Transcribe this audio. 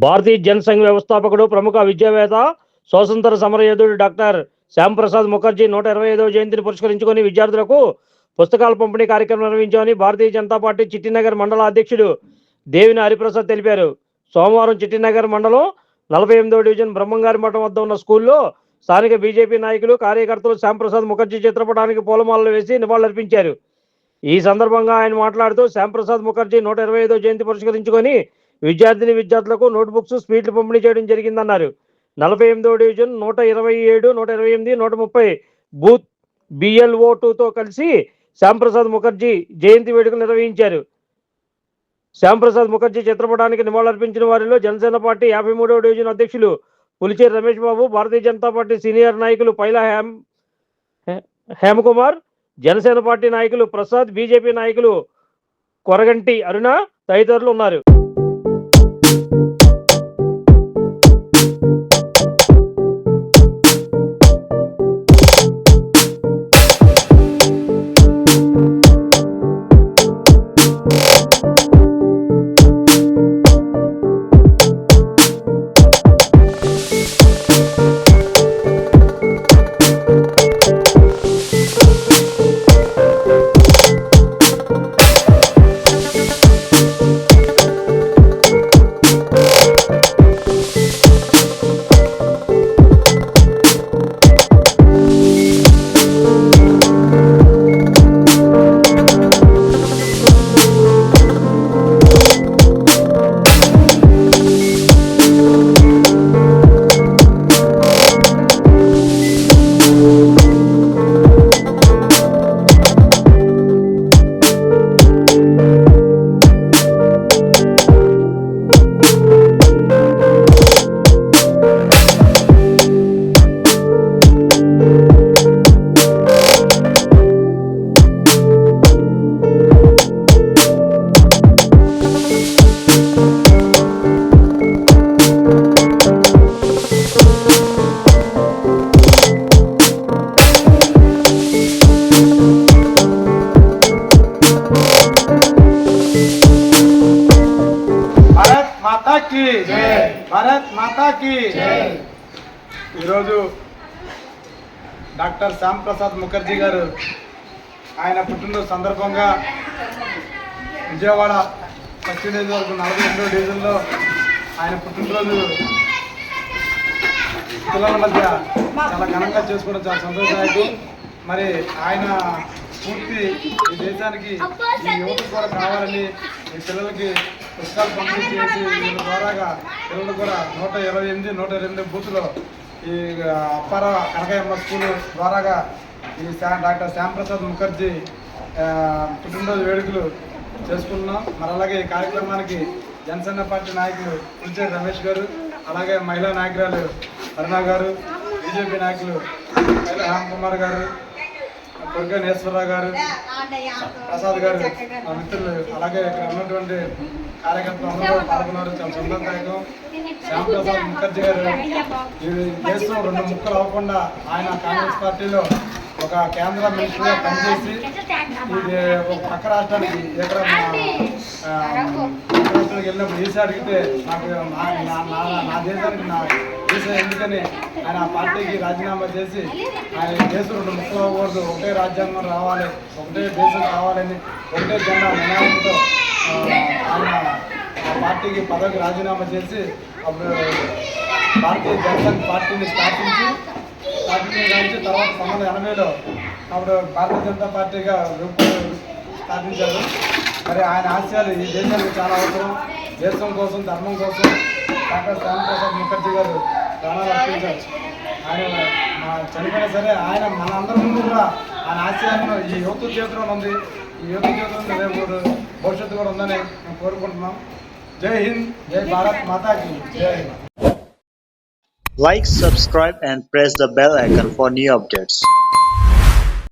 భారతీయ జనసంఘ వ్యవస్థాపకుడు, ప్రముఖ విద్యావేత్త, స్వాతంత్ర సమరయోధుడు డాక్టర్ శ్యాంప్రసాద్ ముఖర్జీ 125వ జయంతిని పురస్కరించుకొని విద్యార్థులకు పుస్తకాల పంపిణీ కార్యక్రమం నిర్వహించామని భారతీయ జనతా పార్టీ చిట్టినగర్ మండల అధ్యక్షుడు దేవిని హరిప్రసాద్ తెలిపారు. సోమవారం చిట్టినగర్ మండలం 48వ డివిజన్ బ్రహ్మంగారి మఠం వద్ద ఉన్న స్కూల్లో స్థానిక బీజేపీ నాయకులు, కార్యకర్తలు శ్యాంప్రసాద్ ముఖర్జీ చిత్రపటానికి పూలమాలలు వేసి నివాళులర్పించారు. ఈ సందర్భంగా ఆయన మాట్లాడుతూ శ్యాంప్రసాద్ ముఖర్జీ 125వ జయంతి పురస్కరించుకొని విద్యార్థులకు నోట్బుక్స్, స్వీట్లు పంపిణీ చేయడం జరిగిందన్నారు. 48వ డివిజన్ 127, 128, 130 బూత్ BLO2తో కలిసి శ్యాంప్రసాద్ ముఖర్జీ జయంతి వేడుకలు నిర్వహించారు. శ్యాంప్రసాద్ ముఖర్జీ చిత్రపటానికి నివాళులర్పించిన వారిలో జనసేన పార్టీ 53వ డివిజన్ అధ్యక్షులు పులిచేరి రమేష్ బాబు, భారతీయ జనతా పార్టీ సీనియర్ నాయకులు పైలా హేమకుమార్, జనసేన పార్టీ నాయకులు ప్రసాద్, బీజేపీ నాయకులు కొరగంటి అరుణ తదితరులు ఉన్నారు. భారత్ మాతా కీ ఈరోజు డాక్టర్ శ్యాంప్రసాద్ ముఖర్జీ గారు ఆయన పుట్టినరోజు సందర్భంగా విజయవాడ ఫస్ట్ నియోజకవర్గం 42వ డివిజన్లో ఆయన పుట్టినరోజు పిల్లల మధ్య చాలా ఘనంగా చేసుకోవడం చాలా సంతోషదాయకం. మరి ఆయన పూర్తి ఈ దేశానికి ఈ యువతకు కూడా కావాలని ఈ పిల్లలకి పుస్తకాలు పంపిణీ చేసి వీళ్ళ ద్వారాగా పిల్లలు కూడా 128, 128 బూత్లో ఈ అప్పారావు కనకయ్యమ్మ స్కూల్ ద్వారాగా ఈ డాక్టర్ శ్యాంప్రసాద్ ముఖర్జీ పుట్టినరోజు వేడుకలు చేసుకుంటున్నాం. మరి అలాగే ఈ కార్యక్రమానికి జనసేన పార్టీ నాయకులు పులిచేరి రమేష్ గారు, అలాగే మహిళా నాయకురాలు అరుణ గారు, బీజేపీ నాయకులు పైలా హేమకుమార్ గారు, కొరగనేశ్వరరావు గారు, ప్రసాద్ గారు, మా మిత్రులు, అలాగే ఇక్కడ ఉన్నటువంటి కార్యకర్తలు అందరూ పాల్గొన్నారు. చాలా సంతోషదాయకం. శ్యాంప్రసాద్ ముఖర్జీ గారు ఈ దేశం 2 ముక్కలు అవ్వకుండా ఆయన కాంగ్రెస్ పార్టీలో ఒక కేంద్ర మినిస్టర్గా పనిచేసి ఇది ఒక పక్క రాష్ట్రానికి ఎక్కడ రాష్ట్రానికి వెళ్ళినప్పుడు ఈసీ అడిగితే నాకు నా దేశానికి నా దేశం ఎందుకని ఆయన ఆ పార్టీకి రాజీనామా చేసి ఆయన దేశం 2 ముక్కలు అవ్వకూడదు, ఒకటే రాజ్యాంగం రావాలి, ఒకటే దేశం కావాలని ఒకటే జెండా నినాదంతో ఆయన ఆ పార్టీకి పదవికి రాజీనామా చేసి అప్పుడు భారతీయ జనసంఘ పార్టీని స్థాపించి తర్వాత 1980లో అప్పుడు భారతీయ జనతా పార్టీగా స్థాపించారు. మరి ఆయన ఆశయాలు ఈ దేశానికి చాలా అవసరం. దేశం కోసం, ధర్మం కోసం డాక్టర్ శ్యాంప్రసాద్ ముఖర్జీ గారు ప్రాణాలు అర్పించారు. ఆయన చనిపోయినా సరే ఆయన మన అందరి ముందు కూడా ఆయన ఆశయాలను ఈ యువత చేతిలో ఉంది. ఈ యువత చేతిలో రేపు భవిష్యత్తు కూడా ఉందని మేము కోరుకుంటున్నాం. జై హింద్, జై భారత్ మాతాకి జై Hind. Like, subscribe and press the bell icon for new updates.